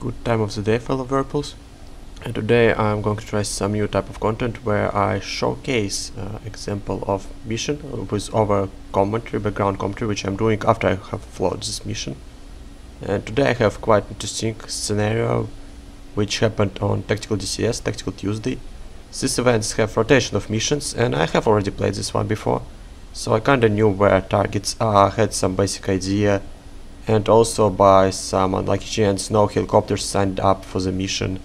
Good time of the day, fellow Whirlpools. And today I'm going to try some new type of content where I showcase example of mission with over commentary, background commentary, which I'm doing after I have flowed this mission. And today I have quite interesting scenario which happened on Tactical DCS, Tactical Tuesday. These events have rotation of missions, and I have already played this one before, so I kinda knew where targets are, had some basic idea. And also by some unlucky chance no helicopters signed up for the mission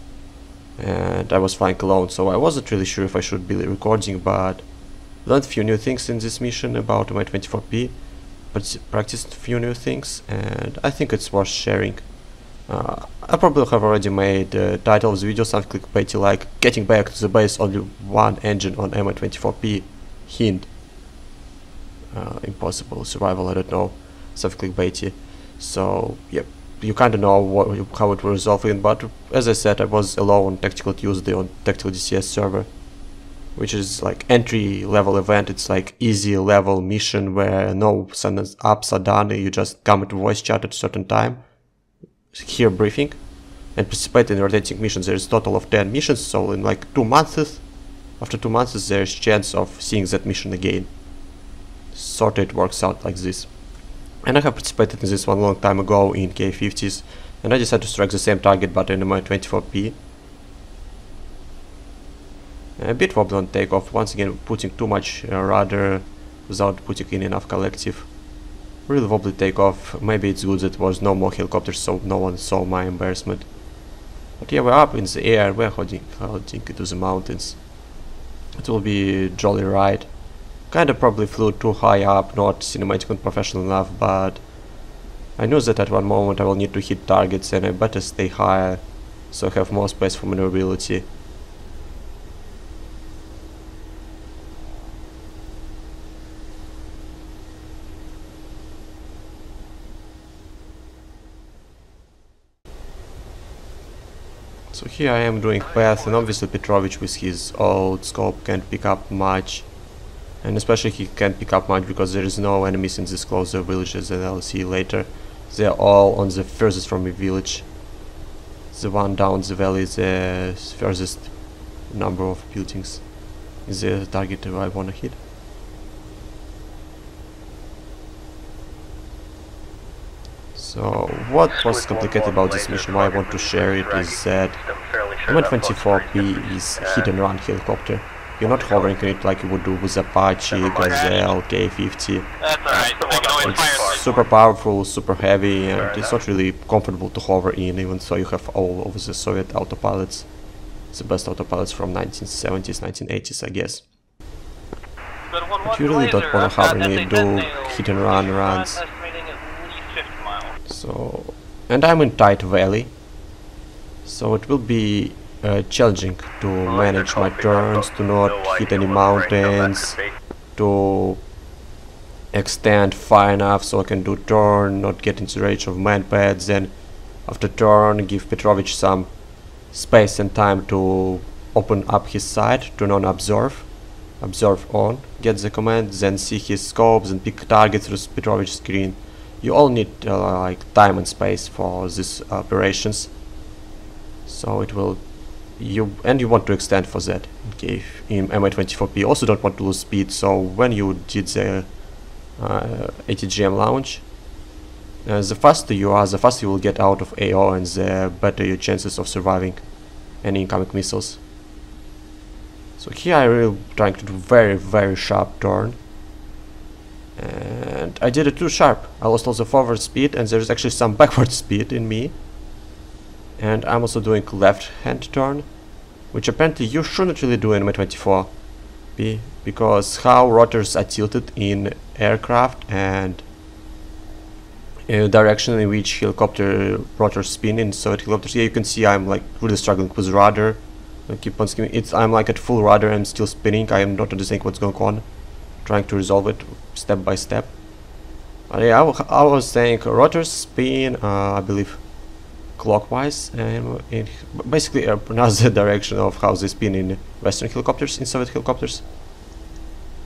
and I was flying alone, so I wasn't really sure if I should be recording, but learned a few new things in this mission about Mi-24P, but practiced a few new things and I think it's worth sharing. I probably have already made the title of the video something clickbaity like "Getting back to the base, only one engine on Mi-24P, HIND. Impossible survival, I don't know, something clickbaity." So yeah, you kind of know how it will resolve in, but as I said, I was alone on Tactical Tuesday on Tactical DCS server, which is like entry level event. It's like easy level mission where no sentence ups are done, you just come into voice chat at a certain time, hear briefing, and participate in rotating missions. There is a total of 10 missions, so in like 2 months, after 2 months there's chance of seeing that mission again. Sort of it works out like this. And I have participated in this one a long time ago in K50s, and I decided to strike the same target but in Mi-24P. A bit wobbly on takeoff, once again putting too much rudder without putting in enough collective. Really wobbly takeoff. Maybe it's good that there was no more helicopters so no one saw my embarrassment. But yeah, we're up in the air, we're heading into the mountains. It will be a jolly ride. Kinda probably flew too high up, not cinematic and professional enough, but I knew that at one moment I will need to hit targets and I better stay higher so I have more space for maneuverability. So here I am doing path, and obviously Petrovich with his old scope can't pick up much. And especially he can't pick up much because there is no enemies in these closer villages, and I'll see later. They are all on the furthest from me village. The one down the valley is the furthest number of buildings. Is the target I wanna hit. So what was complicated about this mission, why I want to share it, is that Mi-24P is hit and run helicopter. You're not hovering on it like you would do with Apache, Gazelle, K50. It's super powerful, super heavy, and it's not really comfortable to hover in, even though you have all of the Soviet autopilots. It's the best autopilots from 1970s, 1980s, I guess. But you really don't want to hover in it, do hit and run runs. So, and I'm in tight valley, so it will be challenging to manage my turns, to not hit any mountains, to extend far enough so I can do turn, not get into range of man pads, then after turn give Petrovich some space and time to open up his side, turn on observe on, get the command, then see his scopes and pick targets through Petrovich's screen. You all need like time and space for these operations, so it will you want to extend for that in Mi-24P. Also don't want to lose speed, so when you did the ATGM launch, the faster you are, the faster you will get out of AO and the better your chances of surviving any incoming missiles. So here I'm really trying to do very sharp turn, and I did it too sharp. I lost also forward speed and there's actually some backward speed in me. And I'm also doing left hand turn, which apparently you shouldn't really do in Mi-24P, because how rotors are tilted in aircraft and direction in which helicopter rotors spin in Soviet helicopters. Yeah, you can see I'm like really struggling with rudder. I keep on skimming. I'm like at full rudder and still spinning. I am not understanding what's going on, trying to resolve it step by step. But yeah, I was saying rotors spin, I believe, clockwise, and basically another direction of how they spin in Western helicopters, in Soviet helicopters.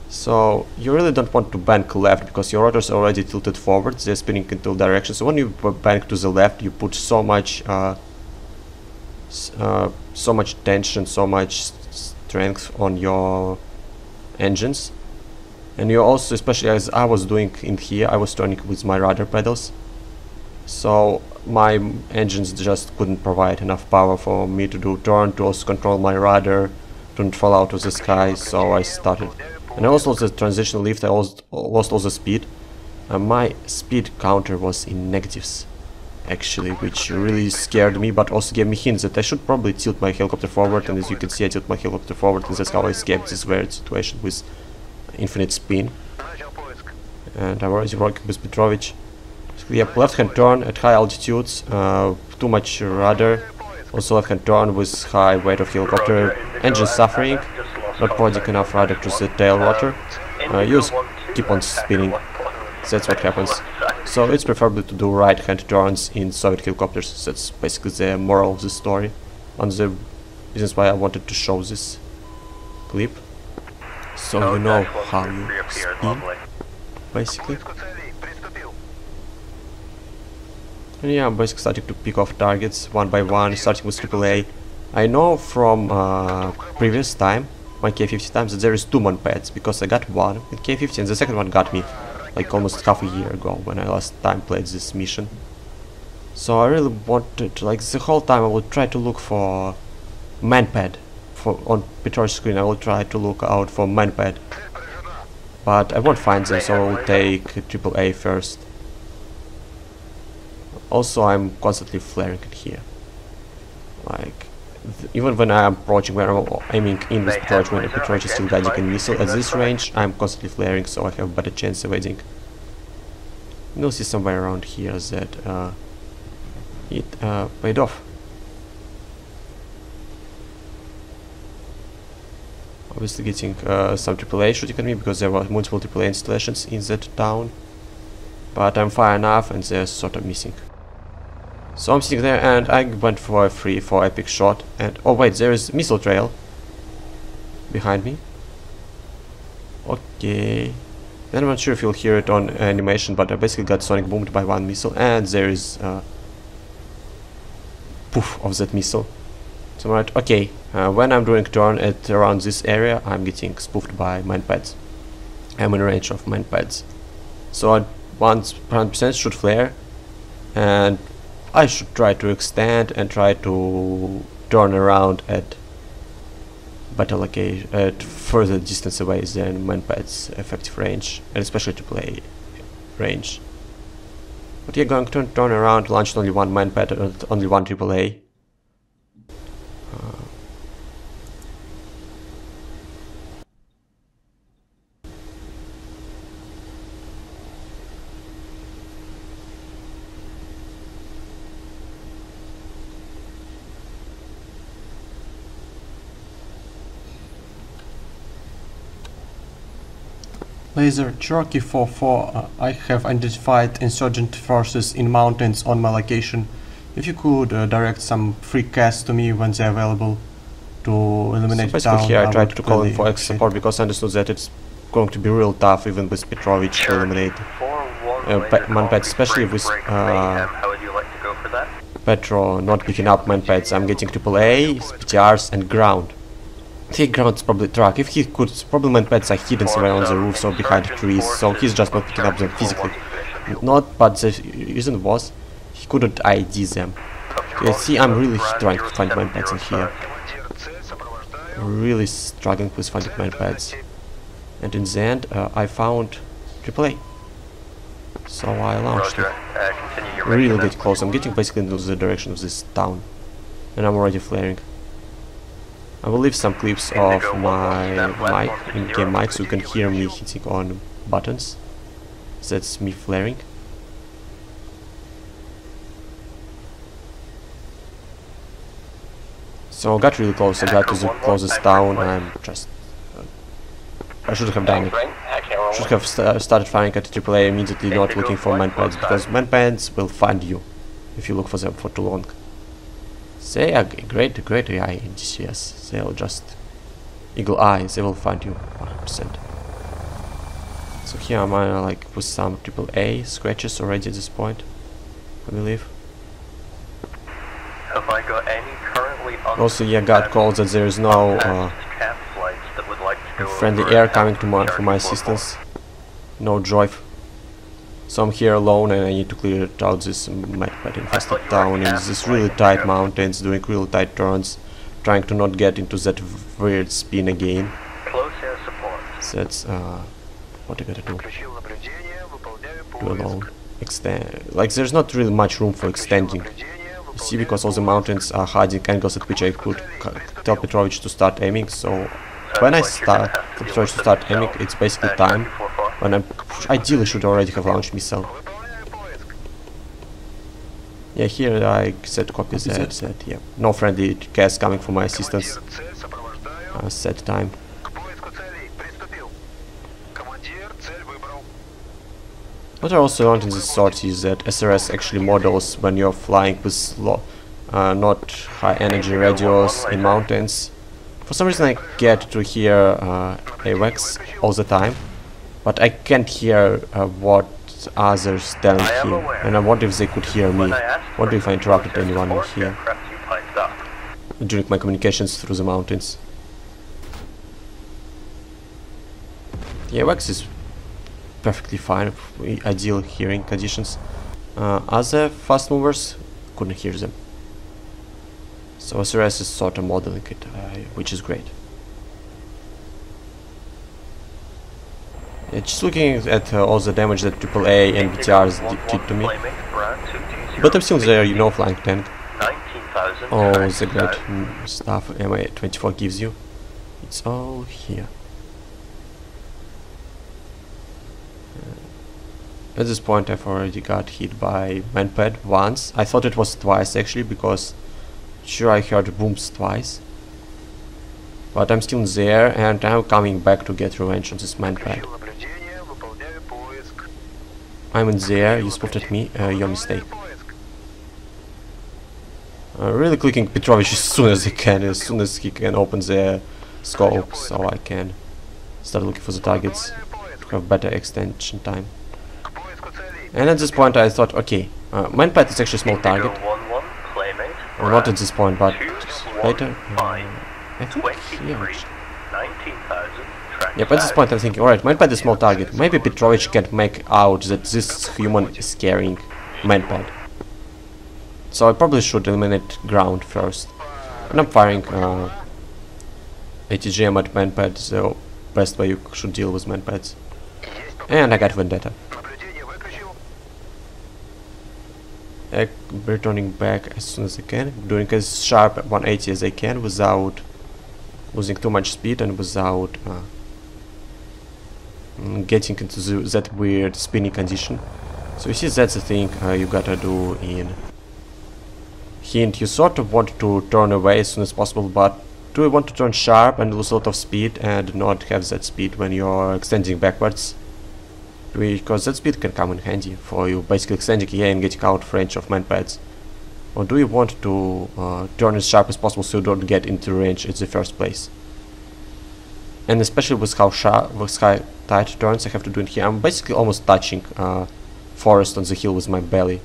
So you really don't want to bank left because your rotors are already tilted forward, they're spinning in two directions. So when you bank to the left, you put so much so much tension, so much strength on your engines. And you also, especially as I was doing in here, I was turning with my rudder pedals, so my engines just couldn't provide enough power for me to do turn, to also control my rudder, to not fall out of the sky. So I started, and I also lost the transition lift, I lost all the speed. My speed counter was in negatives, actually, which really scared me, but also gave me hints that I should probably tilt my helicopter forward, and as you can see I tilt my helicopter forward, and that's how I escaped this weird situation with infinite spin. And I'm already working with Petrovich. So, yep, left hand turn at high altitudes, too much rudder, also left hand turn with high weight of helicopter, engine suffering, not providing enough rudder to the tail rotor. You just keep on spinning, that's what happens. So it's preferable to do right hand turns in Soviet helicopters. That's basically the moral of the story, and the reasons why I wanted to show this clip. So you know how you spin, basically. And yeah, I'm basically starting to pick off targets one by one, starting with AAA. I know from previous time, my K-50 times, that there is 2 man pads, because I got one in K-50 and the second one got me like almost half a year ago when I last time played this mission. So I really wanted to, like, the whole time I will try to look for manpad. On Petrovich's screen I will try to look out for manpad, but I won't find them, so I will take AAA first. Also, I'm constantly flaring in here, like even when I am approaching, where I'm aiming in with Petrovich, when Petrovich is still guiding a missile at this range, I'm constantly flaring, so I have a better chance of evading. You'll see somewhere around here that it paid off. Obviously getting some AAA shooting at me, because there were multiple AAA installations in that town, but I'm far enough and they're sort of missing. So I'm sitting there and I went for a free for epic shot, and oh wait, there is missile trail behind me. Okay, then I'm not sure if you'll hear it on animation, but I basically got sonic boomed by one missile, and there is poof of that missile. So I'm right, okay, when I'm doing turn at around this area, I'm getting spoofed by manpads. I'm in range of manpads, so at 100% should flare, and I should try to extend and try to turn around at better location, at further distance away than manpad's effective range, and especially to play range. But you're going to turn around, launch only one manpad and only one AAA. Laser Cherokee 4-4, I have identified insurgent forces in mountains on my location. If you could direct some free casts to me when they're available to eliminate so basically down, here I tried to call really in for extra support, because I understood that it's going to be real tough even with Petrovich to eliminate manpads, especially with Petro not picking up manpads. I'm getting AAA, PTRs and ground. I think ground's probably truck. If he could, probably manpads are hidden somewhere on the roofs or behind trees, so he's just not picking up them physically. Not, but the reason was he couldn't ID them. You see, I'm really trying to find manpads in here. Really struggling with finding manpads. And in the end, I found AAA. So I launched it. Really get close. I'm getting basically into the direction of this town, and I'm already flaring. I will leave some clips of my mic, in-game mic, so you can hear me hitting on buttons. That's me flaring. So I got really close. I got to the closest town. I'm just... I should have done it. Should have started firing at AAA immediately, not looking for manpads, because manpads will find you if you look for them for too long. They are great AI in DCS. They'll just eagle eye. They will find you 100%. So here I'm like with some AAA scratches already at this point, I believe. got any currently Also, yeah, got calls that there is no friendly air coming to for my assistance. No drive. So I'm here alone and I need to clear out this mad infested town in this really tight mountains, doing really tight turns, trying to not get into that weird spin again. So that's what I gotta do. Do alone. Extend. Like there's not really much room for extending. You see, because all the mountains are hiding angles at which I could tell Petrovich to start aiming. So when I tell Petrovich to start aiming, it's basically time when I ideally should already have launched missile. Yeah, here I set copy Z. Yeah, no friendly gas coming for my assistance. Set time. What I also learned in this sort is that SRS actually models when you're flying with not high energy radios in mountains. For some reason I get to hear AWACS all the time, but I can't hear what others telling him, and I wonder if they could hear me. I wonder if I interrupted anyone in here during my communications through the mountains. The AWACS is perfectly fine, ideal hearing conditions. Other fast movers couldn't hear them. So SRS is sort of modeling it, which is great. Yeah, just looking at all the damage that AAA and BTRs did to me. But I'm still there, you know, flying tank. All the great stuff Mi-24 gives you. It's all here. At this point I've already got hit by manpad once. I thought it was twice actually, because sure I heard booms twice. But I'm still there and I'm coming back to get revenge on this manpad. I'm in there, you spoofed at me, your mistake. Really clicking Petrovich as soon as he can open the scope, so I can start looking for the targets to have better extension time. And at this point I thought, okay, manpad is actually a small target. Well, not at this point, but later. I think here. Yep, at this point I'm thinking, alright, manpad is a small target. Maybe Petrovich can make out that this human is carrying manpad. So I probably should eliminate ground first. And I'm firing ATGM at manpad, so best way you should deal with manpads. And I got Vendetta. Returning back as soon as I can, doing as sharp 180 as I can without losing too much speed and without getting into that weird spinning condition. So you see, that's the thing you gotta do in HIND. You sort of want to turn away as soon as possible, but do you want to turn sharp and lose a lot of speed and not have that speed when you're extending backwards? Because that speed can come in handy for you basically extending here and getting out of range of manpads. Or do you want to turn as sharp as possible so you don't get into range in the first place? And especially with how tight turns I have to do in here, I'm basically almost touching forest on the hill with my belly.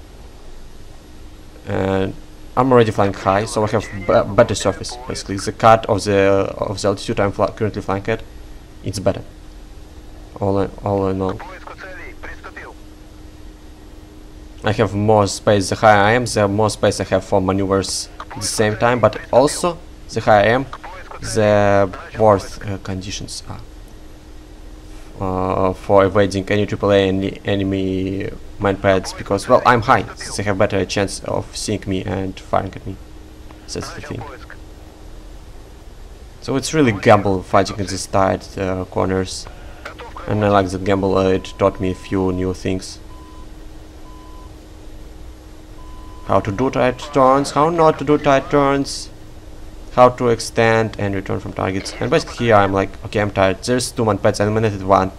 And I'm already flying high, so I have better surface. Basically, the cut of the altitude I'm currently flying at, it's better. All in all. I have more space. The higher I am, the more space I have for maneuvers at the same time, but also the higher I am, the worse conditions are for evading any AAA and enemy manpads, because, well, I'm high, so they have better chance of seeing me and firing at me. That's the thing. So it's really gamble fighting in these tight corners, and I like that gamble. It taught me a few new things. How to do tight turns, how not to do tight turns, how to extend and return from targets. And basically here I'm like, okay, I'm tired. There's 2 manpads, I eliminated 1.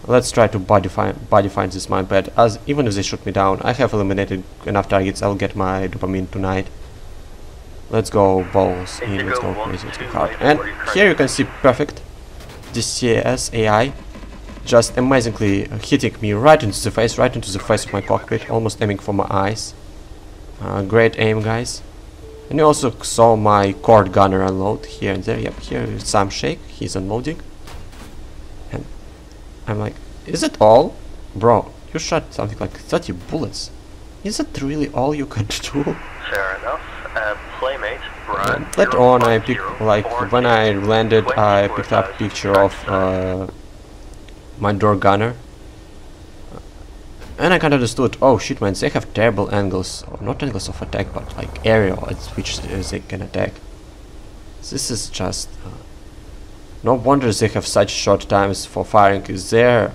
Let's try to body find this manpad. As even if they shoot me down, I have eliminated enough targets. I'll get my dopamine tonight. Let's go balls in, let's go crazy, let's go hard. And here you can see perfect DCS AI just amazingly hitting me right into the face of my cockpit, almost aiming for my eyes. Great aim, guys. And you also saw my cord gunner unload here and there. Yep, here is some shake. He's unloading. And I'm like, is it all? Bro, you shot something like 30 bullets. Is it really all you could do? Fair enough. Playmate, run. Later on, I picked, like, when I landed, I picked up a picture of my door gunner. And I kind of understood, oh shit man, they have terrible angles, or not angles of attack, but like area at which they can attack. This is just... no wonder they have such short times for firing. Their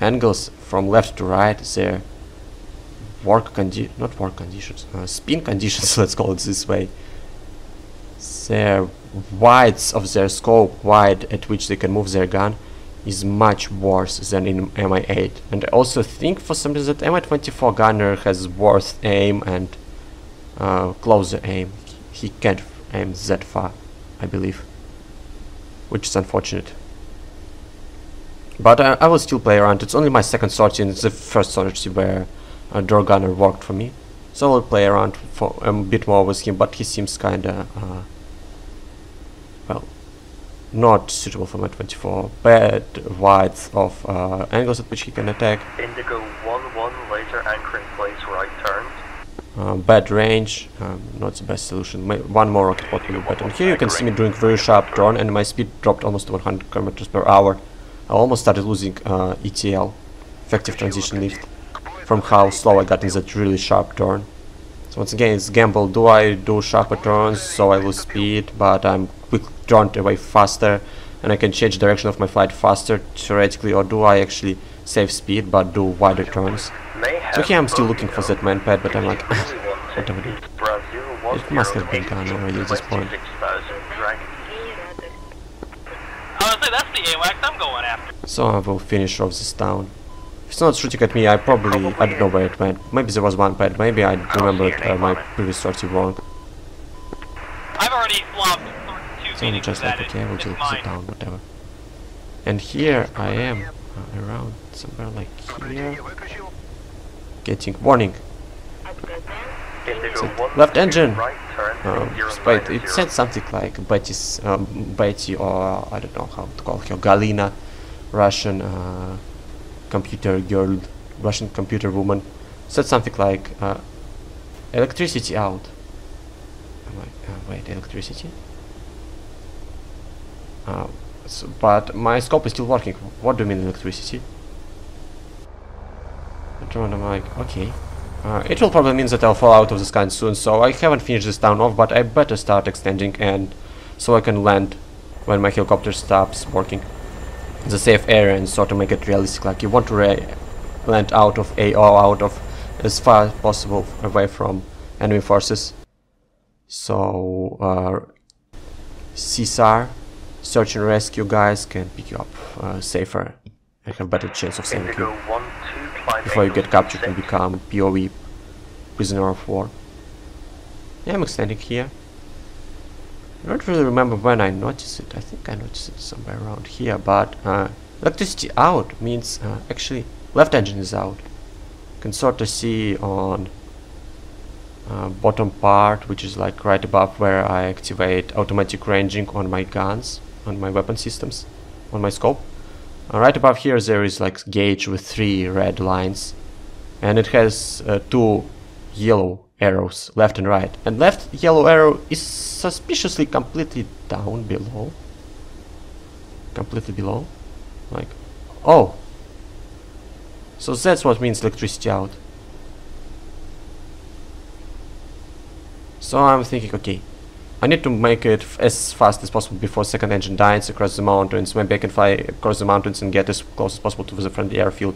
angles from left to right, their spin conditions, let's call it this way. Their wides of their scope, wide at which they can move their gun, is much worse than in Mi-8. And I also think for some reason that Mi-24 gunner has worse aim and closer aim. He can't aim that far, I believe, which is unfortunate. But I will still play around. It's only my second sortie, and it's the first sortie where a door gunner worked for me. So I will play around for a bit more with him, but he seems kinda well, not suitable for Mi-24. Bad width of angles at which he can attack. Indigo 1-1, laser anchoring place, right turn. Bad range, not the best solution. One more rocket pod will be better. And here you can see me doing very sharp turn, and my speed dropped almost to 100 km per hour. I almost started losing ETL, effective transition lift, from how slow I got in that really sharp turn. So once again, it's gamble. Do I do sharper turns so I lose speed, but I'm quick turned away faster, and I can change direction of my flight faster theoretically, or do I actually save speed but do wider turns? So here I'm still looking for that man pad, but I'm like, what do I do? It must have been done already at this point. Honestly, that's the AWACS I'm going after. So I will finish off this town. If it's not shooting at me, I don't know where it went. Maybe there was one pad, maybe I remembered my previous sortie wrong. I've already flopped 2 So I'm meetings just at like, it. okay, I will It's deal with mine. the town, whatever. And here I am, around somewhere like here, getting warning. Left engine! Wait, it said something like Betty, or I don't know how to call her, Galina, Russian computer girl, Russian computer woman, said something like electricity out. I'm like, wait, electricity? But my scope is still working. What do you mean electricity? And I'm like, okay. It will probably mean that I'll fall out of the sky soon, so I haven't finished this town off, but I better start extending, and so I can land when my helicopter stops working. The safe area, and sort of make it realistic, like you want to land out of out of as far as possible away from enemy forces. So CSAR, search and rescue guys, can pick you up safer and have better chance of saving you before you get captured and become POW, prisoner of war. Yeah, I'm extending here. I don't really remember when I noticed it. I think I noticed it somewhere around here, but electricity out means actually left engine is out. You can sort of see on bottom part, which is like right above where I activate automatic ranging on my guns, on my weapon systems, on my scope. Right above here there is like gauge with 3 red lines, and it has 2 yellow arrows, left and right. And left yellow arrow is suspiciously completely down below. Completely below. Like, oh! So that's what means electricity out. So I'm thinking, okay, I need to make it as fast as possible before second engine dies across the mountains. Maybe I can fly across the mountains and get as close as possible to the friendly airfield.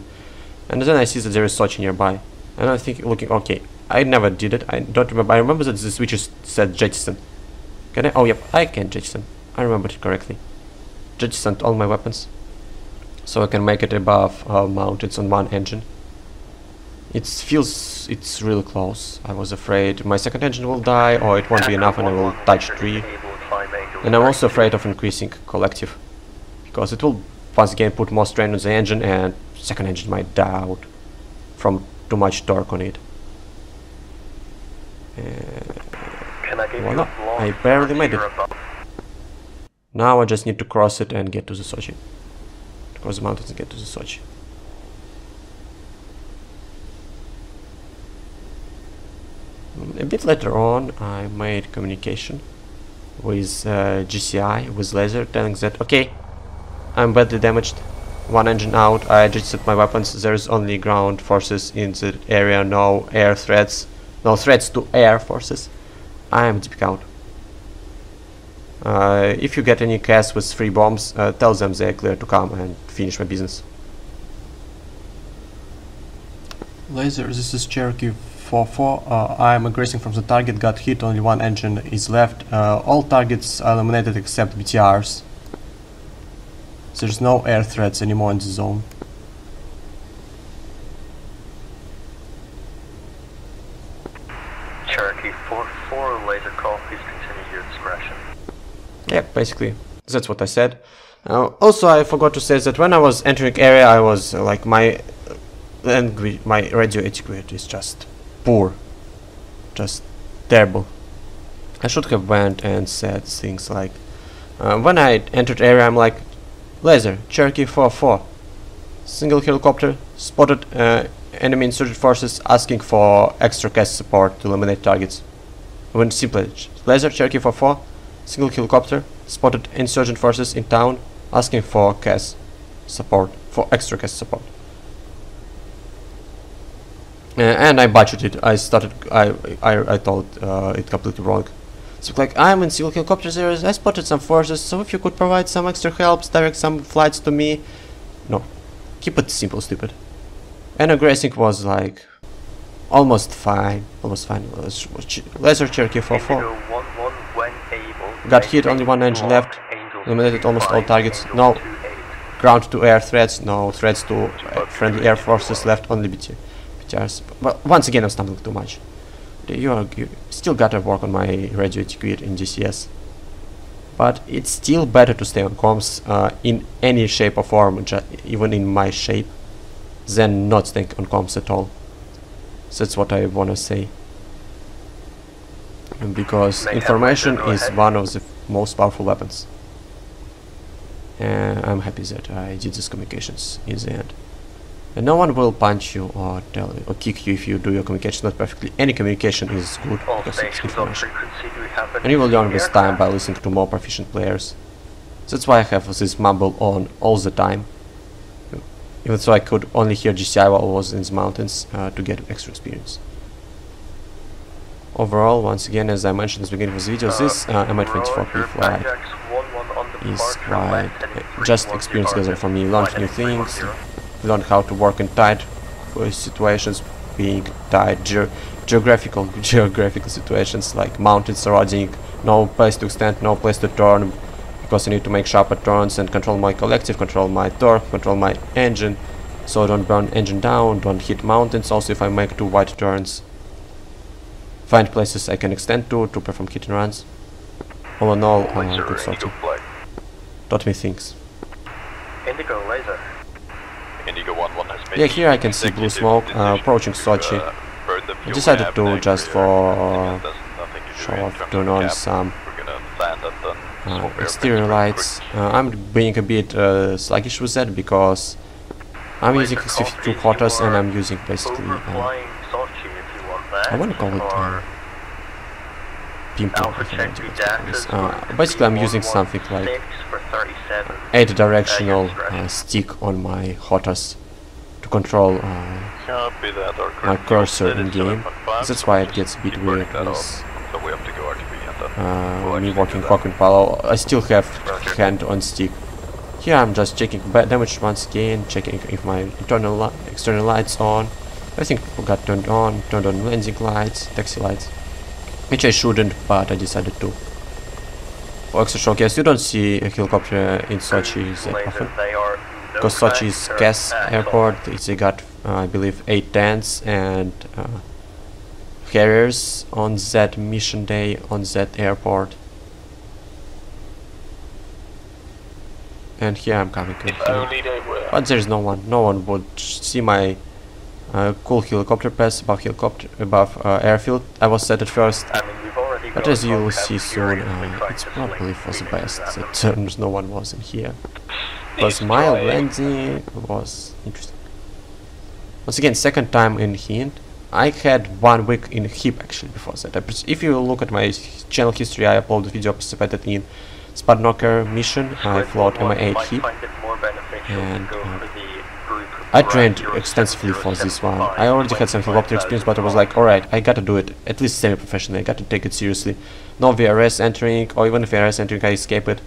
And then I see that there is Sochi nearby. And I think, looking, okay, I never did it. I don't remember. I remember that the switches said jettison. Can I? Oh, yep, I can jettison. I remembered it correctly. Jettisoned all my weapons. So I can make it above mountains on one engine. It's really close. I was afraid my second engine will die, or it won't be enough and I will touch tree. And I'm also afraid of increasing collective, because it will once again put more strain on the engine, and second engine might die out from too much torque on it. Can I give you Voila, a blog I barely made it. here above? Now I just need to cross it and get to the Sochi. Cross the mountains and get to the Sochi. A bit later on, I made communication with GCI, with laser, telling that, okay, I'm badly damaged, one engine out, I adjusted my weapons, there's only ground forces in the area, no air threats, no threats to air forces. I am deep count. If you get any casts with free bombs, tell them they're clear to come and finish my business. Laser, this is Cherokee 4-4. I'm aggressing from the target, got hit, only one engine is left. All targets are eliminated except BTRs. There's no air threats anymore in the zone. Cherokee 4-4, laser call, please continue your discretion. Yeah, basically, that's what I said. Also, I forgot to say that when I was entering area, I was like my radio etiquette is just poor, just terrible. I should have went and said things like, when I entered area, I'm like, laser, Cherokee 4-4, single helicopter, spotted enemy insurgent forces asking for extra cast support to eliminate targets. I went simply, laser, Cherokee 4-4, single helicopter, spotted insurgent forces in town asking for cast support, for extra cast support. And I budgeted. I told it completely wrong. So like, I'm in civil helicopters areas, I spotted some forces, so if you could provide some extra helps, direct some flights to me. No, keep it simple, stupid. And aggressing was like almost fine, Laser Cherokee 4-4. Got hit, only one engine left. Eliminated almost all targets. No ground to air threats, no threats to friendly air forces left, only BTRs. But once again, I'm stumbling too much. You still gotta work on my radio etiquette in DCS. But it's still better to stay on comms in any shape or form, even in my shape, than not staying on comms at all. So that's what I wanna say. Because information is one of the most powerful weapons. And I'm happy that I did these communications in the end. And no one will punch you or tell you or kick you if you do your communication not perfectly. Any communication is good because it's information. And you will learn with time by listening to more proficient players. That's why I have this mumble on all the time. Even so I could only hear GCI while I was in the mountains to get extra experience. Overall, once again, as I mentioned at the beginning of this video, this Mi-24P flight is quite just experience gathering for me. Learned new things, learned how to work in tight situations, being tight geographical situations like mountains surrounding, no place to extend, no place to turn, because I need to make sharper turns and control my collective, control my torque, control my engine, so I don't burn engine down, don't hit mountains. Also, if I make too wide turns, find places I can extend to perform hit and runs. All in all, good sorting. Taught me things. Indigo laser. Indigo 1-1 has been. Yeah, here I can see blue smoke approaching Sochi. I decided to just for show off turn on some exterior lights. I'm being a bit sluggish with that because I'm using X52 Hotas and I'm using basically I want to call it pimple. Basically I'm using something like 8-directional stick on my Hotas to control my cursor in game. That's why it gets a bit weird with me working Hawk and Palo. I still have hand on stick. Here I'm just checking damage once again, checking if my external lights on. I think got turned on landing lights, taxi lights, which I shouldn't, but I decided to. For extra showcase, you don't see a helicopter in Sochi that often, because Sochi is gas airport. They got, I believe, 8 tanks and carriers on that mission day on that airport. And here I'm coming in here. But there's no one. No one would see my cool helicopter pass above airfield. I was set at first. But as you'll see soon, it's probably for the best that no one was in here. Because my landing was interesting. Once again, second time in HIND. I had 1 week in HIP actually before that. If you look at my channel history, I uploaded video participated in Spud Knocker mission. I flew MI8 HIP. And I trained extensively for this one. I already had some helicopter experience, but I was like, alright, I gotta do it, at least semi-professionally, I gotta take it seriously. No VRS entering, or even if VRS entering, I escape it.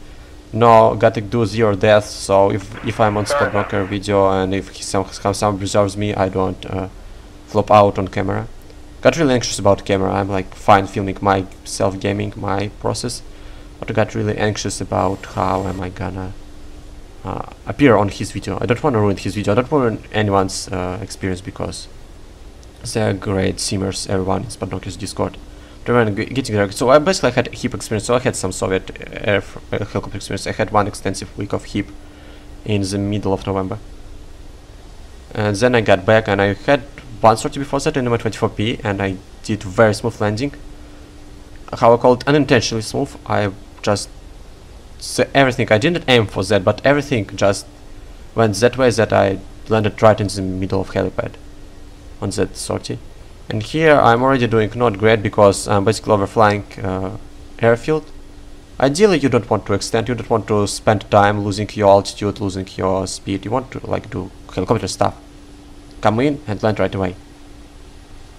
No, gotta do 0 deaths, so if I'm on Spot Knocker video and if someone preserves me, I don't flop out on camera. Got really anxious about camera. I'm like fine filming myself gaming, my process, but I got really anxious about how am I gonna appear on his video. I don't want to ruin his video, I don't want to ruin anyone's experience, because they're great simmers, everyone in Spot Knocker's Discord. Getting there. So I basically had HIP experience, so I had some Soviet helicopter experience. I had 1 extensive week of HIP in the middle of November. And then I got back and I had 1 sortie before that in Mi-24P, and I did very smooth landing. How I call it, unintentionally smooth. I just everything, I didn't aim for that, but everything just went that way that I landed right in the middle of helipad on that sortie. And here I'm already doing not great because I'm basically overflying airfield. Ideally you don't want to extend, you don't want to spend time losing your altitude, losing your speed. You want to like do helicopter stuff. Come in and land right away.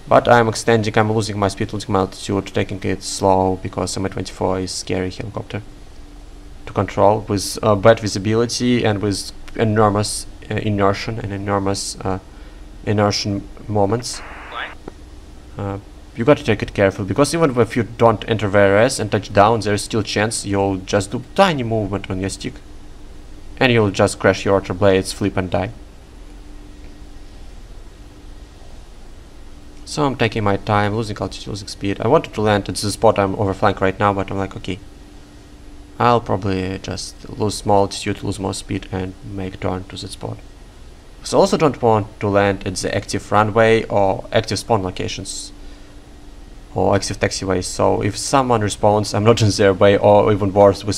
But I'm extending, I'm losing my speed, losing my altitude, taking it slow because Mi-24 is scary helicopter to control with bad visibility and with enormous inertia and enormous inertial moments. You gotta take it careful, because even if you don't enter VRS and touch down, there's still chance you'll just do tiny movement on your stick and you'll just crash your rotor blades, flip and die. So I'm taking my time, losing altitude, losing speed. I wanted to land at the spot I'm overflying right now, but I'm like, okay, I'll probably just lose small altitude, lose more speed and make turn to that spot. So also don't want to land at the active runway or active spawn locations or active taxiways. So if someone respawns, I'm not in their way, or even worse, they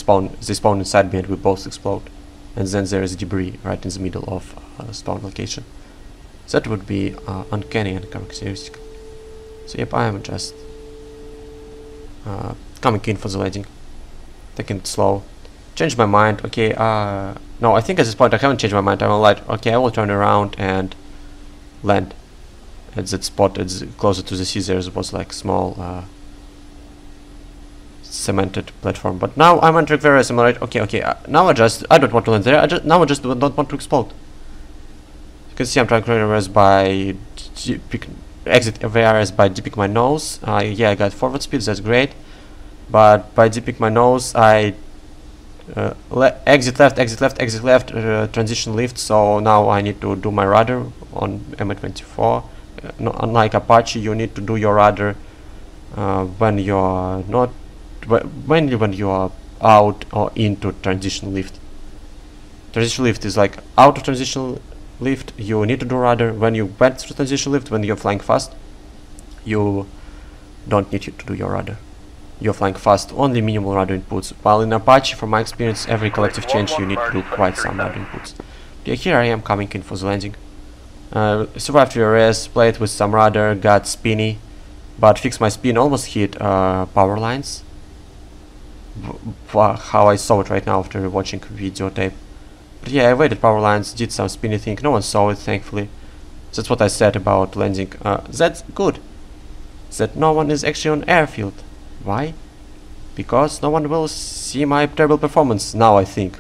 spawn inside me and we both explode. And then there is debris right in the middle of spawn location. That would be uncanny and characteristic. So yep, I am just coming in for the landing, taking it slow. Changed my mind. Okay, no, I think at this point I haven't changed my mind. I'm like, okay, I will turn around and land at that spot. It's closer to the sea. There was like small cemented platform. But now I'm entering VRS. I'm like, okay, now I don't want to land there. Now I just don't want to explode. You can see I'm trying to VRS by exit VRS by dipping my nose. Yeah, I got forward speed. That's great. But by dipping my nose, I exit left, transition lift. So now I need to do my rudder on Mi-24. No, unlike Apache, you need to do your rudder when you're not when you're out or into transition lift. Transition lift is like out of transition lift. You need to do rudder when you went through transition lift. When you're flying fast, you don't need to do your rudder. You're flying fast, only minimal rudder inputs. While in Apache, from my experience, every collective change you need to do quite some rudder inputs. Yeah, here I am coming in for the landing. Survived VRS, played with some rudder, got spinny, but fixed my spin, almost hit power lines. How I saw it right now after watching videotape. But yeah, I evaded power lines, did some spinny thing, no one saw it thankfully. That's what I said about landing. That's good. That no one is actually on airfield. Why? Because no one will see my terrible performance now, I think.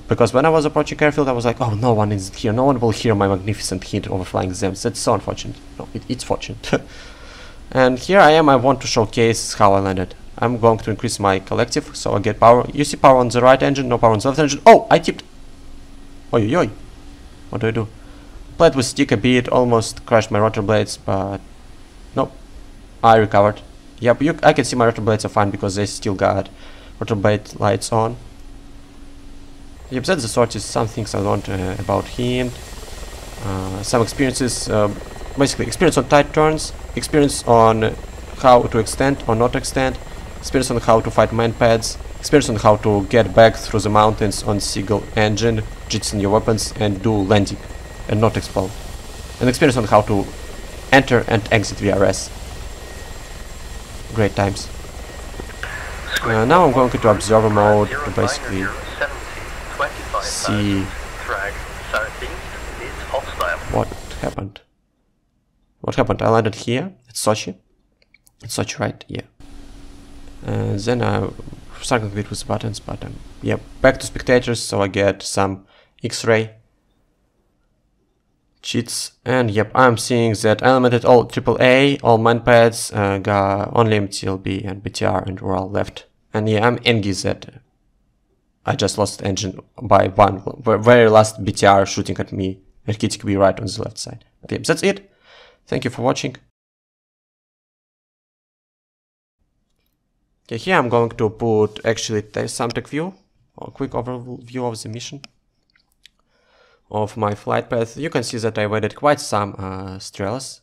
Because when I was approaching airfield, I was like, oh, no one is here, no one will hear my magnificent HIND overflying them. That's so unfortunate. No, it's fortunate. And here I am, I want to showcase how I landed. I'm going to increase my collective, so I get power. You see power on the right engine, no power on the left engine. Oh, I tipped. Oi, oi, oi. What do I do? Played with stick a bit, almost crashed my rotor blades, but nope. I recovered. Yep, I can see my rotor blades are fine because they still got rotor blade lights on. Yep, that's the sorties, some things I learned about HIND. Some experiences, basically experience on tight turns, experience on how to extend or not extend, experience on how to fight man pads, experience on how to get back through the mountains on single engine, jettison your weapons and do landing and not explode, and experience on how to enter and exit VRS. Great times. Now I'm going into observer mode to basically see what happened. What happened? I landed here at Sochi. It's Sochi, right? Yeah. And then I struggled a bit with buttons, but yeah, back to spectators, so I get some X-ray cheats, and yep, I'm seeing that I eliminated all AAA, all manpads, got only MTLB and BTR and Ural left. And yeah, I'm angry that I just lost engine by one very last BTR shooting at me and hitting me right on the left side. But yeah, that's it. Thank you for watching. Okay, here I'm going to put actually some tech view, or a quick overview of the mission of my flight path. You can see that I waited quite some Strelas,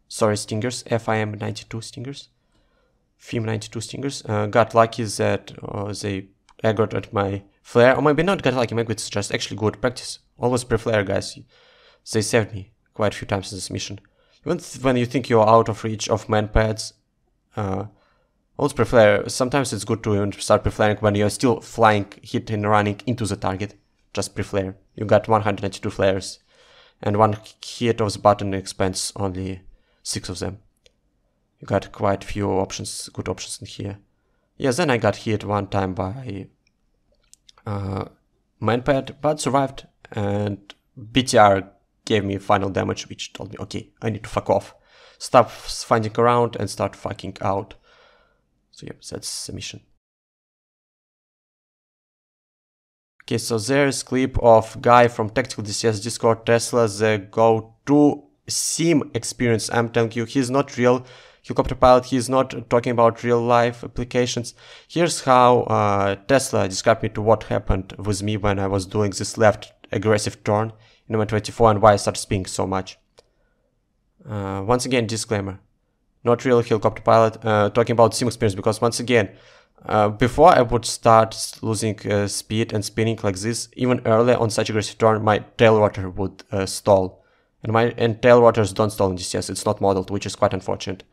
sorry, Stingers, FIM-92 Stingers, FIM-92 Stingers. Got lucky that they aggroed at my flare, or maybe not got lucky, maybe it's just actually good practice. Always pre-flare, guys. They saved me quite a few times in this mission. Even when you think you're out of reach of man pads, always pre-flare. Sometimes it's good to even start pre-flaring when you're still flying, hit and running into the target. Just pre-flare. You got 192 flares, and one hit of the button expands only 6 of them. You got quite few options, good options in here. Yeah, then I got hit one time by manpad, but survived, and BTR gave me final damage, which told me, okay, I need to fuck off. Stop finding around and start fucking out. So yeah, that's the mission. Okay, so there's clip of guy from Tactical DCS Discord, Tesla, the go-to sim experience. I'm telling you, he's not real helicopter pilot, he's not talking about real life applications. Here's how Tesla described me to what happened with me when I was doing this left aggressive turn in Mi-24 and why I started speaking so much. Once again, disclaimer, not real helicopter pilot, talking about sim experience, because once again, before I would start losing speed and spinning like this, even earlier on such aggressive turn, my tail rotor would stall. And tail rotors don't stall in DCS, it's not modeled, which is quite unfortunate.